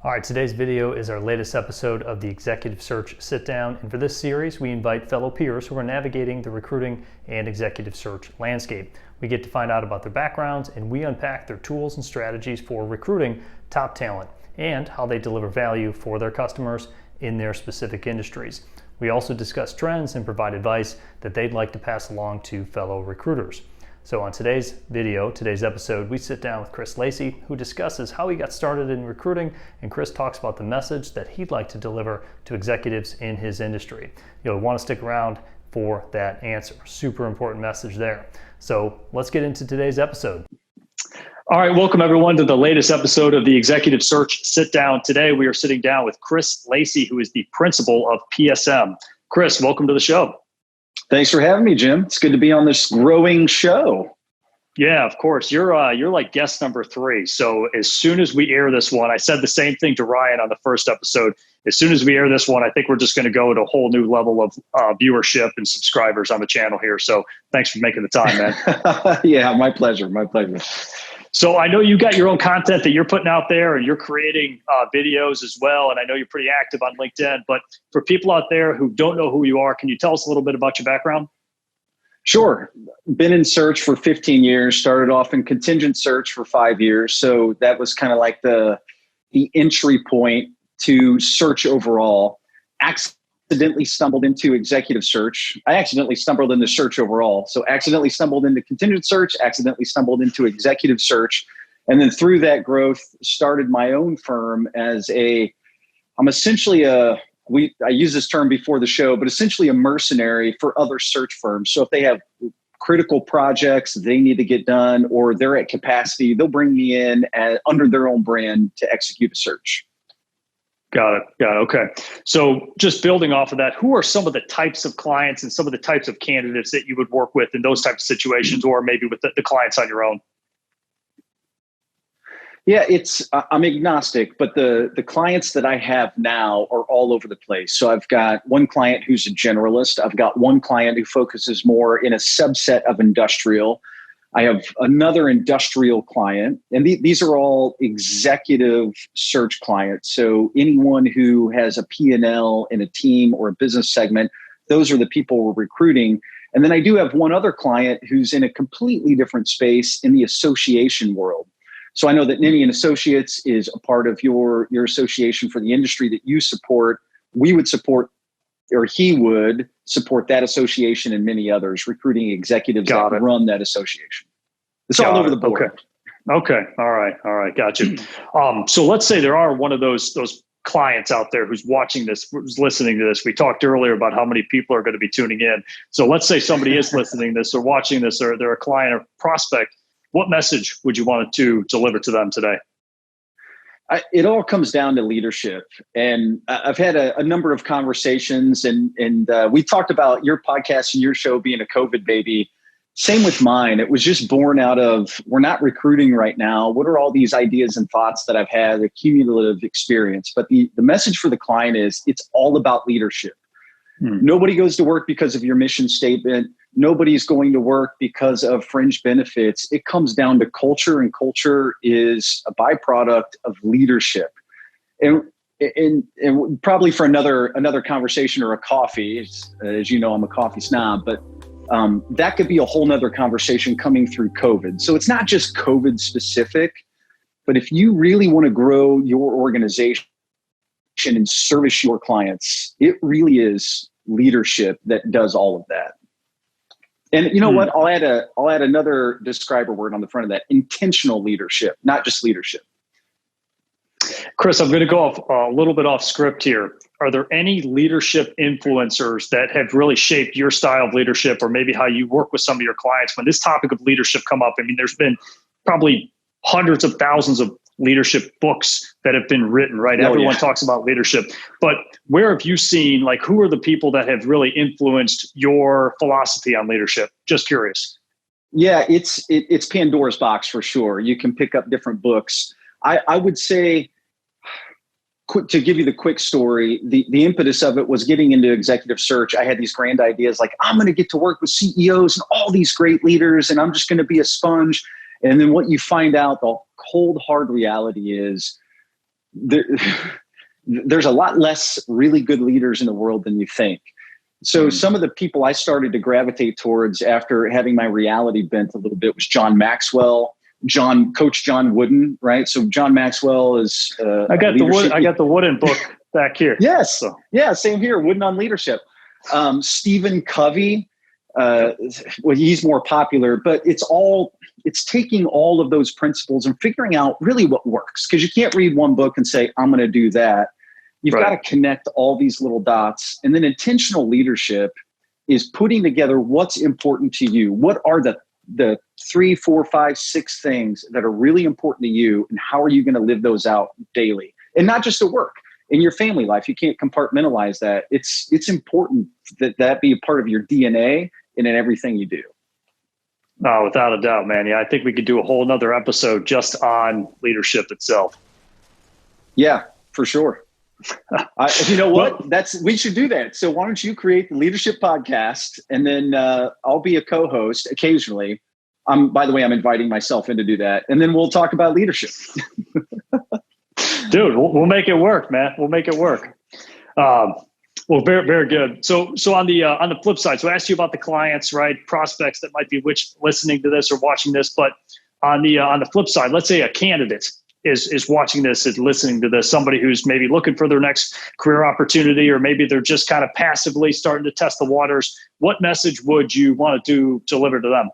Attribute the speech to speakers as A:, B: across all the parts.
A: All right, today's video is our latest episode of the Executive Search Sit Down, and for this series we invite fellow peers who are navigating the recruiting and executive search landscape. We get to find out about their backgrounds and we unpack their tools and strategies for recruiting top talent and how they deliver value for their customers in their specific industries. We also discuss trends and provide advice that they'd like to pass along to fellow recruiters. So on today's episode, we sit down with Chris Lacy, who discusses how he got started in recruiting, and Chris talks about the message that he'd like to deliver to executives in his industry. You'll want to stick around for that answer. Super important message there. So let's get into today's episode. All right, welcome everyone to the latest episode of the Executive Search Sit Down. Today we are sitting down with Chris Lacy, who is the principal of PSM. Chris, welcome to the show.
B: Thanks for having me, Jim. It's good to be on this growing show.
A: Yeah, of course. You're like guest number 3. So as soon as we air this one, I said the same thing to Ryan on the first episode. As soon as we air this one, I think we're just going to go to a whole new level of viewership and subscribers on the channel here. So thanks for making the time, man.
B: Yeah, my pleasure. My pleasure.
A: So I know you got your own content that you're putting out there and you're creating videos as well. And I know you're pretty active on LinkedIn, but for people out there who don't know who you are, can you tell us a little bit about your background?
B: Sure. Been in search for 15 years, started off in contingent search for 5 years. So that was kind of like the entry point to search overall. Accidentally stumbled into executive search. I accidentally stumbled into search overall. So accidentally stumbled into contingent search, accidentally stumbled into executive search. And then through that growth, started my own firm I'm essentially I used this term before the show, but essentially a mercenary for other search firms. So if they have critical projects they need to get done or they're at capacity, they'll bring me in under their own brand to execute a search.
A: Got it. Okay. So just building off of that, who are some of the types of clients and some of the types of candidates that you would work with in those types of situations, or maybe with the clients on your own?
B: Yeah, I'm agnostic, but the clients that I have now are all over the place. So I've got one client who's a generalist. I've got one client who focuses more in a subset of industrial. I have another industrial client, and these are all executive search clients. So anyone who has a P&L in a team or a business segment, those are the people we're recruiting. And then I do have one other client who's in a completely different space in the association world. So I know that Nenni and Associates is a part of your association for the industry that you support. We would support, or he would support that association and many others, recruiting executives that run that association. It's all over the board.
A: Okay. All right. Gotcha. So let's say there are one of those clients out there who's watching this, who's listening to this. We talked earlier about how many people are going to be tuning in. So let's say somebody is listening to this or watching this, or they're a client or prospect. What message would you want to deliver to them today?
B: It all comes down to leadership. And I've had a number of conversations and we talked about your podcast and your show being a COVID baby. Same with mine. It was just born out of, we're not recruiting right now. What are all these ideas and thoughts that I've had, a cumulative experience? But the message for the client is it's all about leadership. Nobody goes to work because of your mission statement. Nobody's going to work because of fringe benefits. It comes down to culture, and culture is a byproduct of leadership. And probably for another conversation or a coffee, as you know, I'm a coffee snob, but that could be a whole nother conversation coming through COVID. So it's not just COVID specific, but if you really want to grow your organization and service your clients, it really is leadership that does all of that. And you know what? I'll add another describer word on the front of that: intentional leadership, not just leadership.
A: Chris, I'm going to go off a little bit off script here. Are there any leadership influencers that have really shaped your style of leadership, or maybe how you work with some of your clients when this topic of leadership come up? I mean, there's been probably hundreds of thousands of leadership books that have been written, right? Everyone talks about leadership, but where have you seen, like, who are the people that have really influenced your philosophy on leadership? Just curious.
B: Yeah, it's Pandora's box for sure. You can pick up different books. I would say, to give you the quick story, the impetus of it was getting into executive search. I had these grand ideas like, I'm going to get to work with CEOs and all these great leaders, and I'm just going to be a sponge. And then what you find out, the cold, hard reality is there, there's a lot less really good leaders in the world than you think. So some of the people I started to gravitate towards after having my reality bent a little bit was John Maxwell, Coach John Wooden, right? So John Maxwell is
A: I got the Wooden book back here.
B: Yes. So. Yeah, same here. Wooden on leadership. Stephen Covey, well, he's more popular, but it's taking all of those principles and figuring out really what works. Because you can't read one book and say, I'm going to do that. You've got to connect all these little dots. And then intentional leadership is putting together what's important to you. What are the 3, 4, 5, 6 things that are really important to you, and how are you going to live those out daily? And not just at work, in your family life. You can't compartmentalize that. It's important that be a part of your DNA and in everything you do.
A: Oh, without a doubt, man. Yeah, I think we could do a whole nother episode just on leadership itself.
B: Yeah, for sure. You know what? We should do that. So why don't you create the leadership podcast, and then I'll be a co-host occasionally. By the way, I'm inviting myself in to do that, and then we'll talk about leadership.
A: Dude, we'll make it work, man. We'll make it work. Well, very, very good. So on the flip side, so I asked you about the clients, right? Prospects that might be listening to this or watching this, but on the flip side, let's say a candidate is watching this and listening to this, somebody who's maybe looking for their next career opportunity, or maybe they're just kind of passively starting to test the waters. What message would you want to deliver to them?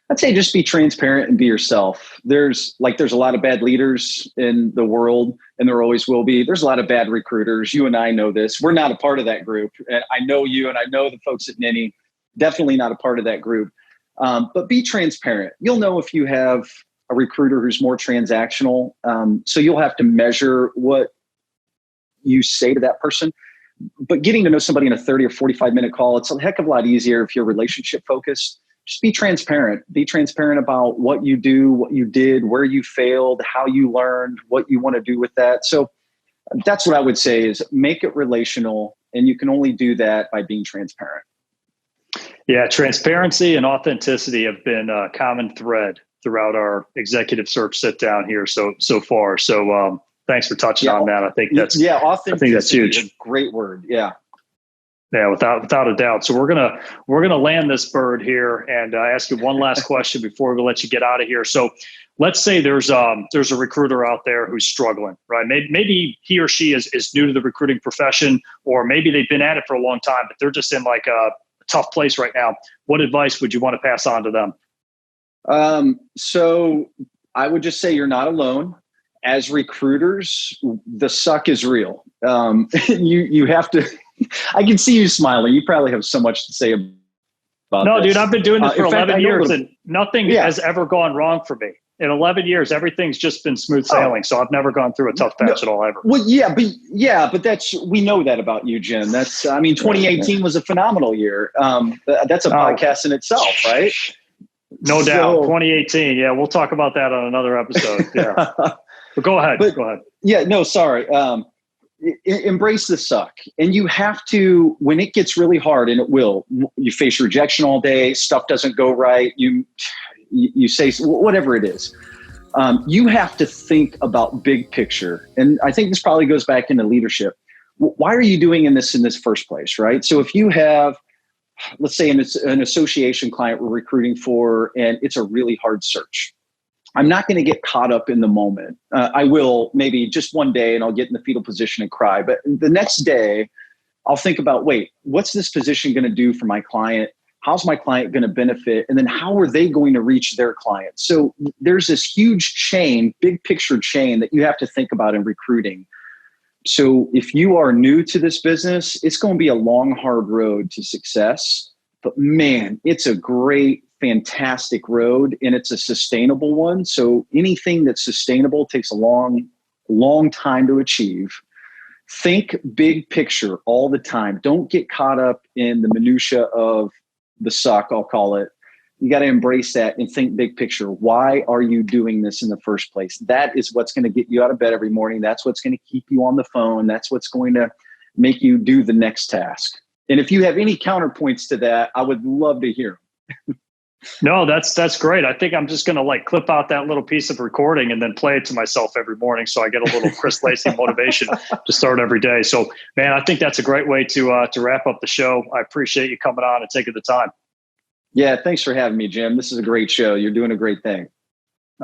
B: I'd say just be transparent and be yourself. There's a lot of bad leaders in the world, and there always will be. There's a lot of bad recruiters. You and I know this. We're not a part of that group. And I know you, and I know the folks at Nenni, definitely not a part of that group. But be transparent. You'll know if you have a recruiter who's more transactional. So you'll have to measure what you say to that person. But getting to know somebody in a 30 or 45-minute call, it's a heck of a lot easier if you're relationship focused. Just be transparent. Be transparent about what you do, what you did, where you failed, how you learned, what you want to do with that. So that's what I would say is make it relational, and you can only do that by being transparent.
A: Yeah, transparency and authenticity have been a common thread throughout our executive search sit down here so far. So thanks for touching on that. I think that's huge.
B: Is a great word. Yeah.
A: Yeah, without a doubt. So we're gonna land this bird here and ask you one last question before we let you get out of here. So let's say there's a recruiter out there who's struggling, right? Maybe he or she is new to the recruiting profession, or maybe they've been at it for a long time, but they're just in like a tough place right now. What advice would you want to pass on to them?
B: So I would just say you're not alone. As recruiters, the suck is real. You have to. I can see you smiling. You probably have so much to say about
A: No,
B: this.
A: dude, I've been doing this for 11 years and nothing has ever gone wrong for me. In 11 years, everything's just been smooth sailing. So I've never gone through a tough patch at all ever.
B: Well, but we know that about you, Jim. 2018 was a phenomenal year. That's a podcast in itself, right?
A: No doubt. 2018. Yeah, we'll talk about that on another episode. Yeah. But go ahead. Go ahead.
B: Yeah, no, sorry. Embrace the suck. And you have to, when it gets really hard, and it will, you face rejection all day, stuff doesn't go right, you say whatever it is. You have to think about big picture. And I think this probably goes back into leadership. Why are you doing in this first place, right? So if you have, let's say an association client we're recruiting for, and it's a really hard search. I'm not going to get caught up in the moment. I will maybe just one day, and I'll get in the fetal position and cry. But the next day, I'll think about, wait, what's this position going to do for my client? How's my client going to benefit? And then how are they going to reach their client? So there's this huge chain, big picture chain that you have to think about in recruiting. So if you are new to this business, it's going to be a long, hard road to success. But man, it's a great, fantastic road, and it's a sustainable one. So anything that's sustainable takes a long, long time to achieve. Think big picture all the time. Don't get caught up in the minutia of the suck, I'll call it. You got to embrace that and think big picture. Why are you doing this in the first place? That is what's going to get you out of bed every morning. That's what's going to keep you on the phone. That's what's going to make you do the next task. And if you have any counterpoints to that, I would love to hear them.
C: No, that's great. I think I'm just going to like clip out that little piece of recording and then play it to myself every morning, so I get a little Chris Lacy motivation to start every day. So, man, I think that's a great way to wrap up the show. I appreciate you coming on and taking the time.
B: Yeah, thanks for having me, Jim. This is a great show. You're doing a great thing.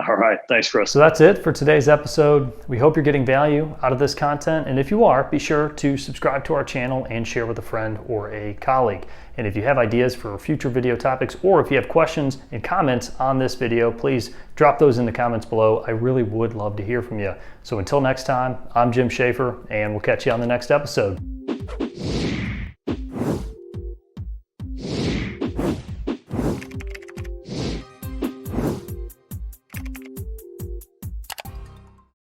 C: All right. Thanks, Chris.
A: So that's it for today's episode. We hope you're getting value out of this content. And if you are, be sure to subscribe to our channel and share with a friend or a colleague. And if you have ideas for future video topics, or if you have questions and comments on this video, please drop those in the comments below. I really would love to hear from you. So until next time, I'm Jim Schaefer, and we'll catch you on the next episode.